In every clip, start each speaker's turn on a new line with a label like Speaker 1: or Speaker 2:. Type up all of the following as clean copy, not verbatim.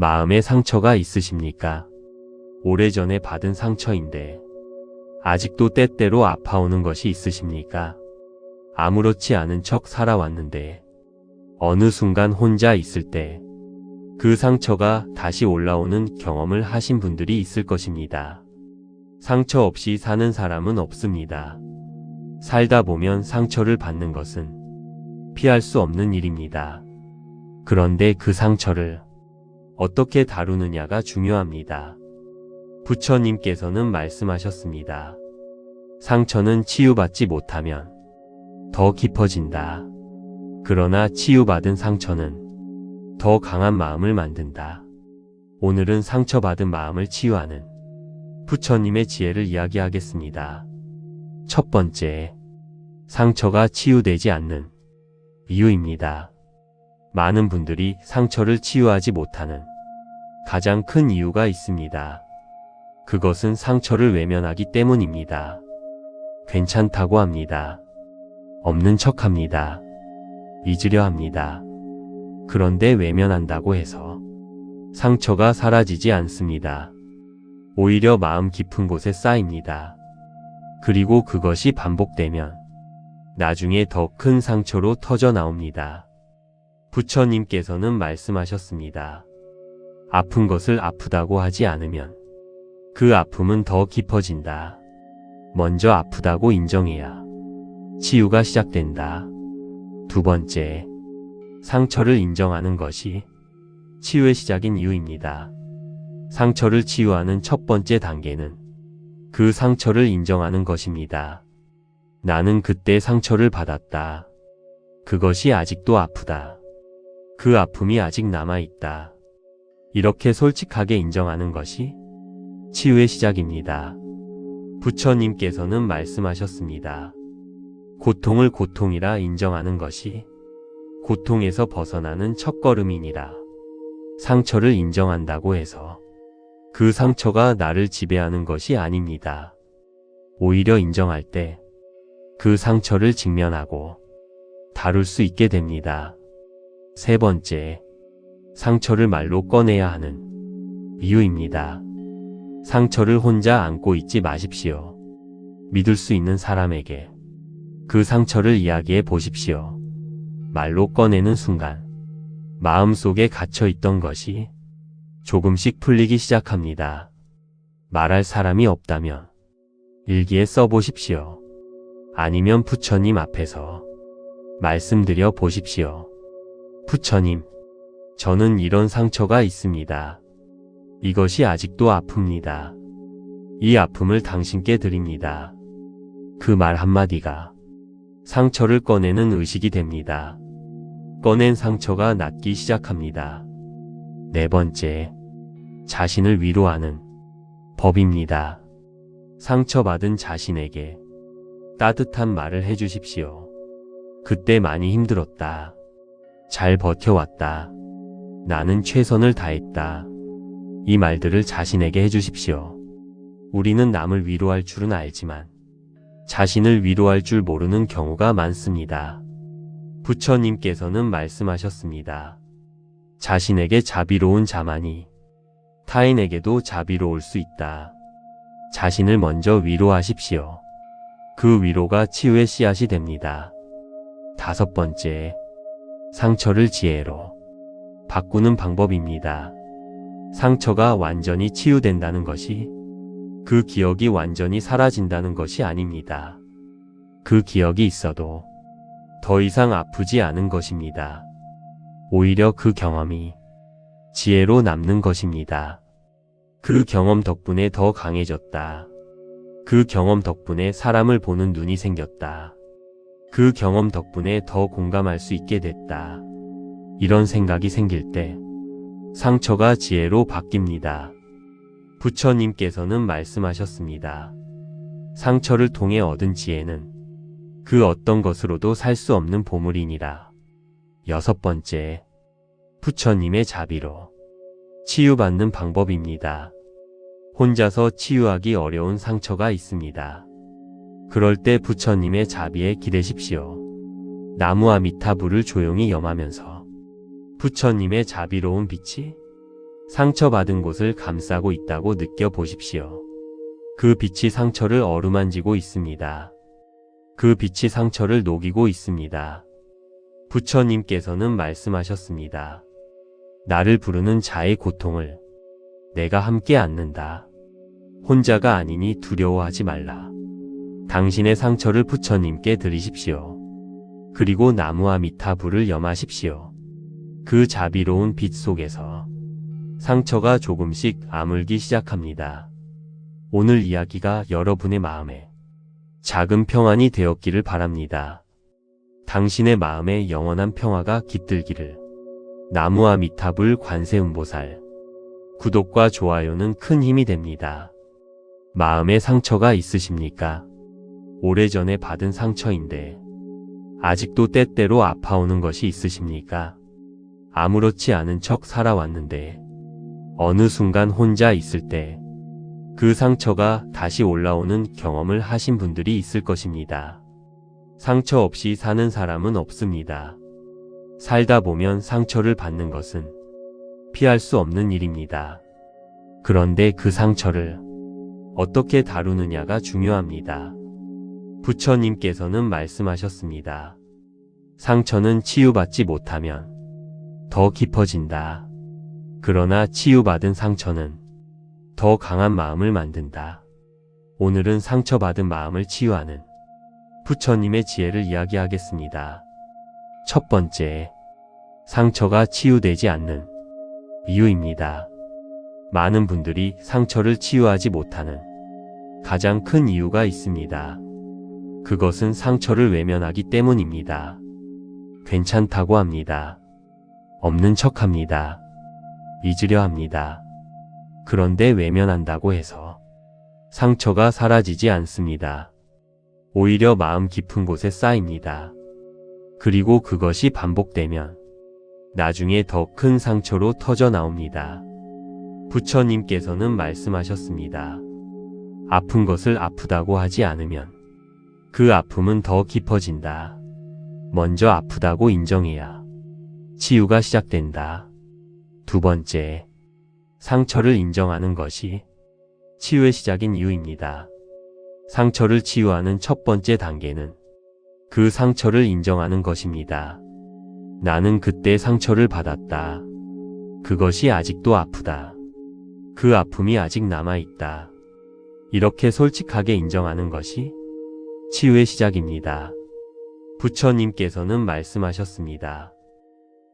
Speaker 1: 마음에 상처가 있으십니까? 오래전에 받은 상처인데 아직도 때때로 아파오는 것이 있으십니까? 아무렇지 않은 척 살아왔는데 어느 순간 혼자 있을 때 그 상처가 다시 올라오는 경험을 하신 분들이 있을 것입니다. 상처 없이 사는 사람은 없습니다. 살다 보면 상처를 받는 것은 피할 수 없는 일입니다. 그런데 그 상처를 어떻게 다루느냐가 중요합니다. 부처님께서는 말씀하셨습니다. 상처는 치유받지 못하면 더 깊어진다. 그러나 치유받은 상처는 더 강한 마음을 만든다. 오늘은 상처받은 마음을 치유하는 부처님의 지혜를 이야기하겠습니다. 첫 번째, 상처가 치유되지 않는 이유입니다. 많은 분들이 상처를 치유하지 못하는 가장 큰 이유가 있습니다. 그것은 상처를 외면하기 때문입니다. 괜찮다고 합니다. 없는 척합니다. 잊으려 합니다. 그런데 외면한다고 해서 상처가 사라지지 않습니다. 오히려 마음 깊은 곳에 쌓입니다. 그리고 그것이 반복되면 나중에 더 큰 상처로 터져 나옵니다. 부처님께서는 말씀하셨습니다. 아픈 것을 아프다고 하지 않으면 그 아픔은 더 깊어진다. 먼저 아프다고 인정해야 치유가 시작된다. 두 번째, 상처를 인정하는 것이 치유의 시작인 이유입니다. 상처를 치유하는 첫 번째 단계는 그 상처를 인정하는 것입니다. 나는 그때 상처를 받았다. 그것이 아직도 아프다. 그 아픔이 아직 남아있다. 이렇게 솔직하게 인정하는 것이 치유의 시작입니다. 부처님께서는 말씀하셨습니다. 고통을 고통이라 인정하는 것이 고통에서 벗어나는 첫걸음이니라. 상처를 인정한다고 해서 그 상처가 나를 지배하는 것이 아닙니다. 오히려 인정할 때 그 상처를 직면하고 다룰 수 있게 됩니다. 세 번째, 상처를 말로 꺼내야 하는 이유입니다. 상처를 혼자 안고 있지 마십시오. 믿을 수 있는 사람에게 그 상처를 이야기해 보십시오. 말로 꺼내는 순간 마음속에 갇혀 있던 것이 조금씩 풀리기 시작합니다. 말할 사람이 없다면 일기에 써보십시오. 아니면 부처님 앞에서 말씀드려 보십시오. 부처님, 저는 이런 상처가 있습니다. 이것이 아직도 아픕니다. 이 아픔을 당신께 드립니다. 그 말 한마디가 상처를 꺼내는 의식이 됩니다. 꺼낸 상처가 낫기 시작합니다. 네 번째, 자신을 위로하는 법입니다. 상처받은 자신에게 따뜻한 말을 해주십시오. 그때 많이 힘들었다. 잘 버텨왔다. 나는 최선을 다했다. 이 말들을 자신에게 해주십시오. 우리는 남을 위로할 줄은 알지만 자신을 위로할 줄 모르는 경우가 많습니다. 부처님께서는 말씀하셨습니다. 자신에게 자비로운 자만이 타인에게도 자비로울 수 있다. 자신을 먼저 위로하십시오. 그 위로가 치유의 씨앗이 됩니다. 다섯 번째, 상처를 지혜로 바꾸는 방법입니다. 상처가 완전히 치유된다는 것이 그 기억이 완전히 사라진다는 것이 아닙니다. 그 기억이 있어도 더 이상 아프지 않은 것입니다. 오히려 그 경험이 지혜로 남는 것입니다. 그 경험 덕분에 더 강해졌다. 그 경험 덕분에 사람을 보는 눈이 생겼다. 그 경험 덕분에 더 공감할 수 있게 됐다. 이런 생각이 생길 때 상처가 지혜로 바뀝니다. 부처님께서는 말씀하셨습니다. 상처를 통해 얻은 지혜는 그 어떤 것으로도 살 수 없는 보물이니라. 여섯 번째, 부처님의 자비로 치유받는 방법입니다. 혼자서 치유하기 어려운 상처가 있습니다. 그럴 때 부처님의 자비에 기대십시오. 나무 아미타불을 조용히 염하면서 부처님의 자비로운 빛이 상처받은 곳을 감싸고 있다고 느껴보십시오. 그 빛이 상처를 어루만지고 있습니다. 그 빛이 상처를 녹이고 있습니다. 부처님께서는 말씀하셨습니다. 나를 부르는 자의 고통을 내가 함께 안는다. 혼자가 아니니 두려워하지 말라. 당신의 상처를 부처님께 드리십시오. 그리고 나무와 미타불을 염하십시오. 그 자비로운 빛 속에서 상처가 조금씩 아물기 시작합니다. 오늘 이야기가 여러분의 마음에 작은 평안이 되었기를 바랍니다. 당신의 마음에 영원한 평화가 깃들기를. 나무와 미타불 관세음보살. 구독과 좋아요는 큰 힘이 됩니다. 마음에 상처가 있으십니까? 오래전에 받은 상처인데 아직도 때때로 아파오는 것이 있으십니까? 아무렇지 않은 척 살아왔는데 어느 순간 혼자 있을 때 그 상처가 다시 올라오는 경험을 하신 분들이 있을 것입니다. 상처 없이 사는 사람은 없습니다. 살다 보면 상처를 받는 것은 피할 수 없는 일입니다. 그런데 그 상처를 어떻게 다루느냐가 중요합니다. 부처님께서는 말씀하셨습니다. 상처는 치유받지 못하면 더 깊어진다. 그러나 치유받은 상처는 더 강한 마음을 만든다. 오늘은 상처받은 마음을 치유하는 부처님의 지혜를 이야기하겠습니다. 첫 번째, 상처가 치유되지 않는 이유입니다. 많은 분들이 상처를 치유하지 못하는 가장 큰 이유가 있습니다. 그것은 상처를 외면하기 때문입니다. 괜찮다고 합니다. 없는 척합니다. 잊으려 합니다. 그런데 외면한다고 해서 상처가 사라지지 않습니다. 오히려 마음 깊은 곳에 쌓입니다. 그리고 그것이 반복되면 나중에 더 큰 상처로 터져 나옵니다. 부처님께서는 말씀하셨습니다. 아픈 것을 아프다고 하지 않으면 그 아픔은 더 깊어진다. 먼저 아프다고 인정해야 치유가 시작된다. 두 번째, 상처를 인정하는 것이 치유의 시작인 이유입니다. 상처를 치유하는 첫 번째 단계는 그 상처를 인정하는 것입니다. 나는 그때 상처를 받았다. 그것이 아직도 아프다. 그 아픔이 아직 남아있다. 이렇게 솔직하게 인정하는 것이 치유의 시작입니다. 부처님께서는 말씀하셨습니다.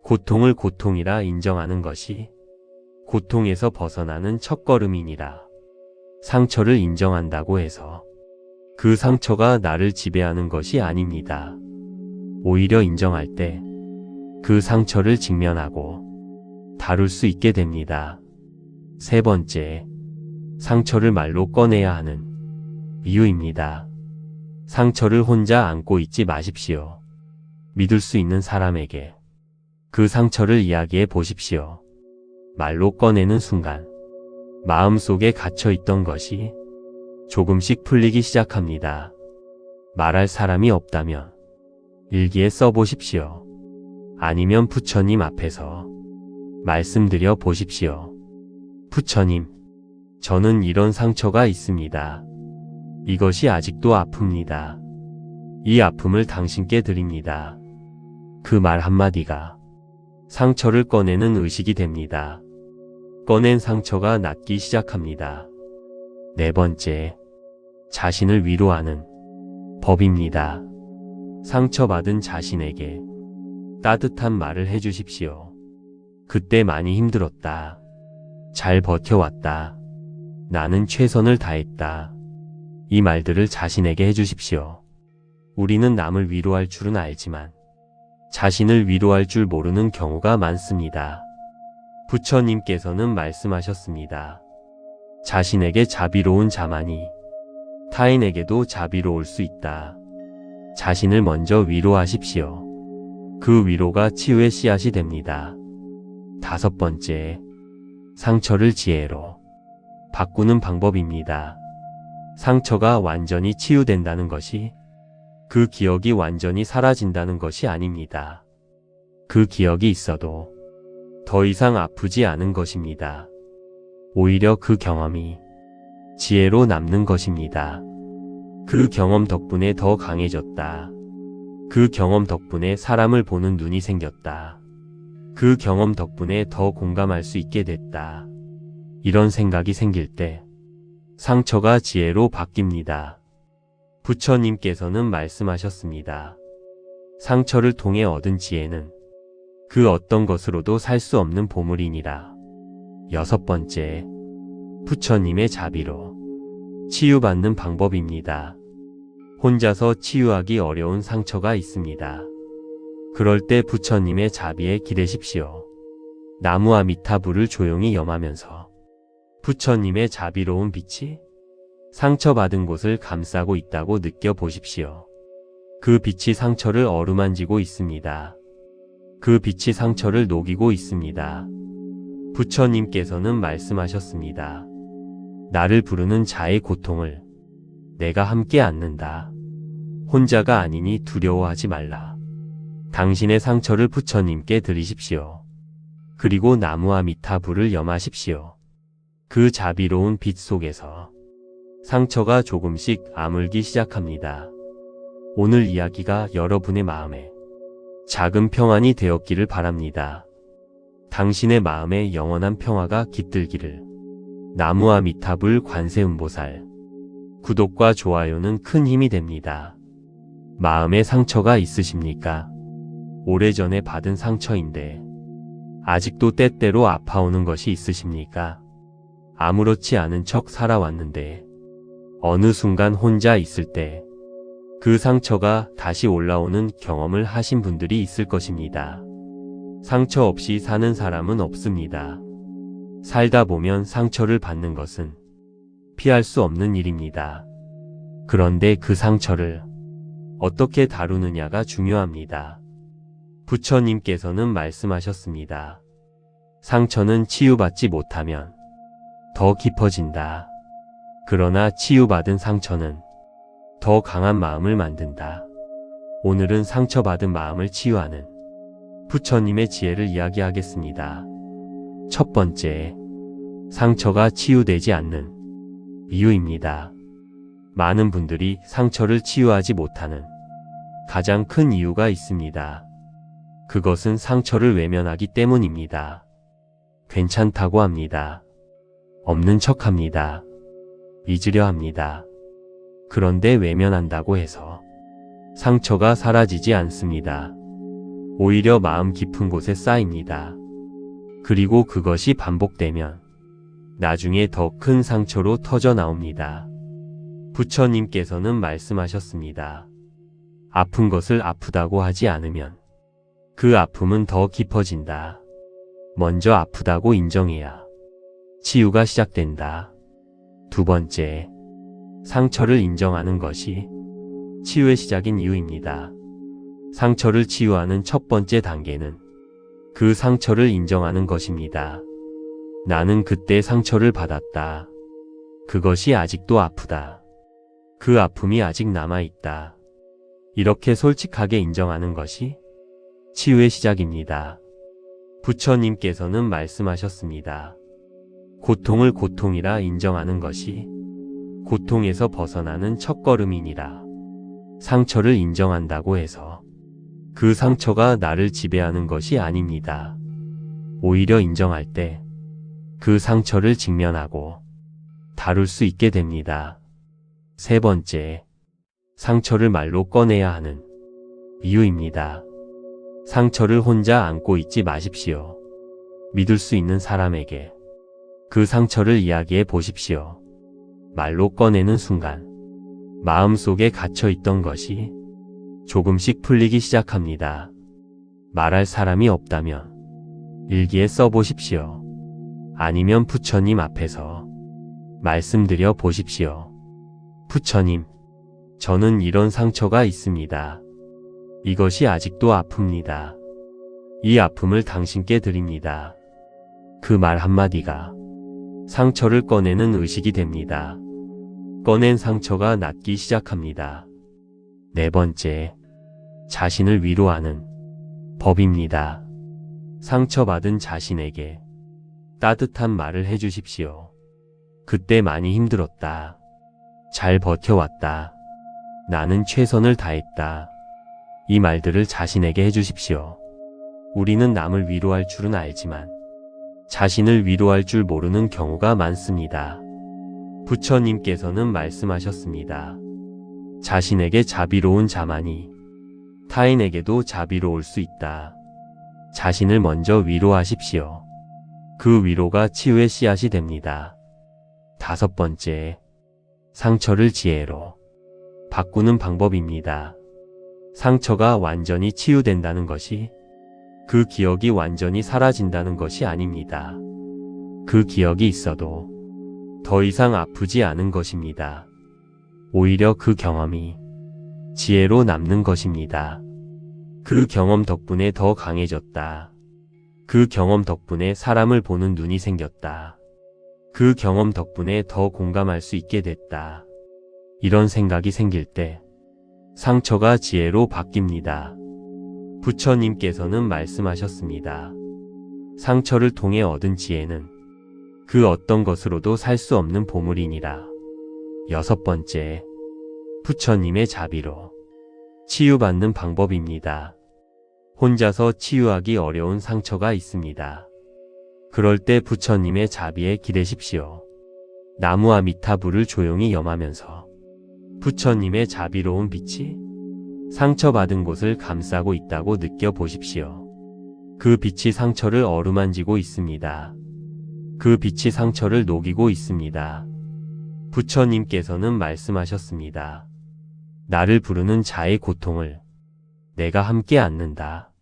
Speaker 1: 고통을 고통이라 인정하는 것이 고통에서 벗어나는 첫걸음이니라. 상처를 인정한다고 해서 그 상처가 나를 지배하는 것이 아닙니다. 오히려 인정할 때 그 상처를 직면하고 다룰 수 있게 됩니다. 세 번째, 상처를 말로 꺼내야 하는 이유입니다. 상처를 혼자 안고 있지 마십시오. 믿을 수 있는 사람에게 그 상처를 이야기해 보십시오. 말로 꺼내는 순간 마음속에 갇혀있던 것이 조금씩 풀리기 시작합니다. 말할 사람이 없다면 일기에 써보십시오. 아니면 부처님 앞에서 말씀드려 보십시오. 부처님, 저는 이런 상처가 있습니다. 이것이 아직도 아픕니다. 이 아픔을 당신께 드립니다. 그 말 한마디가 상처를 꺼내는 의식이 됩니다. 꺼낸 상처가 낫기 시작합니다. 네 번째, 자신을 위로하는 법입니다. 상처받은 자신에게 따뜻한 말을 해주십시오. 그때 많이 힘들었다. 잘 버텨왔다. 나는 최선을 다했다. 이 말들을 자신에게 해주십시오. 우리는 남을 위로할 줄은 알지만 자신을 위로할 줄 모르는 경우가 많습니다. 부처님께서는 말씀하셨습니다. 자신에게 자비로운 자만이 타인에게도 자비로울 수 있다. 자신을 먼저 위로하십시오. 그 위로가 치유의 씨앗이 됩니다. 다섯 번째, 상처를 지혜로 바꾸는 방법입니다. 상처가 완전히 치유된다는 것이 그 기억이 완전히 사라진다는 것이 아닙니다. 그 기억이 있어도 더 이상 아프지 않은 것입니다. 오히려 그 경험이 지혜로 남는 것입니다. 그 경험 덕분에 더 강해졌다. 그 경험 덕분에 사람을 보는 눈이 생겼다. 그 경험 덕분에 더 공감할 수 있게 됐다. 이런 생각이 생길 때 상처가 지혜로 바뀝니다. 부처님께서는 말씀하셨습니다. 상처를 통해 얻은 지혜는 그 어떤 것으로도 살 수 없는 보물이니라. 6번째, 부처님의 자비로 치유받는 방법입니다. 혼자서 치유하기 어려운 상처가 있습니다. 그럴 때 부처님의 자비에 기대십시오. 나무 아미타불을 조용히 염하면서 부처님의 자비로운 빛이 상처받은 곳을 감싸고 있다고 느껴보십시오. 그 빛이 상처를 어루만지고 있습니다. 그 빛이 상처를 녹이고 있습니다. 부처님께서는 말씀하셨습니다. 나를 부르는 자의 고통을 내가 함께 안는다. 혼자가 아니니 두려워하지 말라. 당신의 상처를 부처님께 드리십시오. 그리고 나무와 미타불을 염하십시오. 그 자비로운 빛 속에서 상처가 조금씩 아물기 시작합니다. 오늘 이야기가 여러분의 마음에 작은 평안이 되었기를 바랍니다. 당신의 마음에 영원한 평화가 깃들기를. 나무와 미타불 관세음보살. 구독과 좋아요는 큰 힘이 됩니다. 마음에 상처가 있으십니까? 오래전에 받은 상처인데 아직도 때때로 아파오는 것이 있으십니까? 아무렇지 않은 척 살아왔는데 어느 순간 혼자 있을 때 그 상처가 다시 올라오는 경험을 하신 분들이 있을 것입니다. 상처 없이 사는 사람은 없습니다. 살다 보면 상처를 받는 것은 피할 수 없는 일입니다. 그런데 그 상처를 어떻게 다루느냐가 중요합니다. 부처님께서는 말씀하셨습니다. 상처는 치유받지 못하면 더 깊어진다. 그러나 치유받은 상처는 더 강한 마음을 만든다. 오늘은 상처받은 마음을 치유하는 부처님의 지혜를 이야기하겠습니다. 첫 번째, 상처가 치유되지 않는 이유입니다. 많은 분들이 상처를 치유하지 못하는 가장 큰 이유가 있습니다. 그것은 상처를 외면하기 때문입니다. 괜찮다고 합니다. 없는 척합니다. 잊으려 합니다. 그런데 외면한다고 해서 상처가 사라지지 않습니다. 오히려 마음 깊은 곳에 쌓입니다. 그리고 그것이 반복되면 나중에 더 큰 상처로 터져 나옵니다. 부처님께서는 말씀하셨습니다. 아픈 것을 아프다고 하지 않으면 그 아픔은 더 깊어진다. 먼저 아프다고 인정해야 치유가 시작된다. 두 번째, 상처를 인정하는 것이 치유의 시작인 이유입니다. 상처를 치유하는 첫 번째 단계는 그 상처를 인정하는 것입니다. 나는 그때 상처를 받았다. 그것이 아직도 아프다. 그 아픔이 아직 남아있다. 이렇게 솔직하게 인정하는 것이 치유의 시작입니다. 부처님께서는 말씀하셨습니다. 고통을 고통이라 인정하는 것이 고통에서 벗어나는 첫걸음이니라. 상처를 인정한다고 해서 그 상처가 나를 지배하는 것이 아닙니다. 오히려 인정할 때 그 상처를 직면하고 다룰 수 있게 됩니다. 세 번째, 상처를 말로 꺼내야 하는 이유입니다. 상처를 혼자 안고 있지 마십시오. 믿을 수 있는 사람에게 그 상처를 이야기해 보십시오. 말로 꺼내는 순간 마음속에 갇혀있던 것이 조금씩 풀리기 시작합니다. 말할 사람이 없다면 일기에 써보십시오. 아니면 부처님 앞에서 말씀드려 보십시오. 부처님, 저는 이런 상처가 있습니다. 이것이 아직도 아픕니다. 이 아픔을 당신께 드립니다. 그 말 한마디가 상처를 꺼내는 의식이 됩니다. 꺼낸 상처가 낫기 시작합니다. 네 번째, 자신을 위로하는 법입니다. 상처받은 자신에게 따뜻한 말을 해주십시오. 그때 많이 힘들었다. 잘 버텨왔다. 나는 최선을 다했다. 이 말들을 자신에게 해주십시오. 우리는 남을 위로할 줄은 알지만 자신을 위로할 줄 모르는 경우가 많습니다. 부처님께서는 말씀하셨습니다. 자신에게 자비로운 자만이 타인에게도 자비로울 수 있다. 자신을 먼저 위로하십시오. 그 위로가 치유의 씨앗이 됩니다. 5번째, 상처를 지혜로 바꾸는 방법입니다. 상처가 완전히 치유된다는 것이 그 기억이 완전히 사라진다는 것이 아닙니다. 그 기억이 있어도 더 이상 아프지 않은 것입니다. 오히려 그 경험이 지혜로 남는 것입니다. 그 경험 덕분에 더 강해졌다. 그 경험 덕분에 사람을 보는 눈이 생겼다. 그 경험 덕분에 더 공감할 수 있게 됐다. 이런 생각이 생길 때 상처가 지혜로 바뀝니다. 부처님께서는 말씀하셨습니다. 상처를 통해 얻은 지혜는 그 어떤 것으로도 살 수 없는 보물이니라. 6번째, 부처님의 자비로 치유받는 방법입니다. 혼자서 치유하기 어려운 상처가 있습니다. 그럴 때 부처님의 자비에 기대십시오. 나무 아미타불을 조용히 염하면서 부처님의 자비로운 빛이 상처받은 곳을 감싸고 있다고 느껴보십시오. 그 빛이 상처를 어루만지고 있습니다. 그 빛이 상처를 녹이고 있습니다. 부처님께서는 말씀하셨습니다. 나를 부르는 자의 고통을 내가 함께 안는다.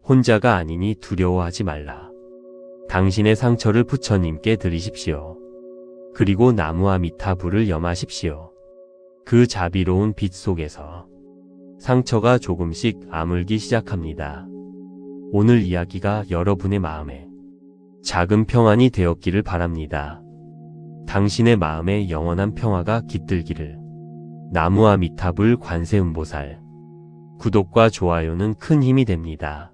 Speaker 1: 혼자가 아니니 두려워하지 말라. 당신의 상처를 부처님께 드리십시오. 그리고 나무와 미타불을 염하십시오. 그 자비로운 빛 속에서 상처가 조금씩 아물기 시작합니다. 오늘 이야기가 여러분의 마음에 작은 평안이 되었기를 바랍니다. 당신의 마음에 영원한 평화가 깃들기를. 나무와 미타불 관세음보살. 구독과 좋아요는 큰 힘이 됩니다.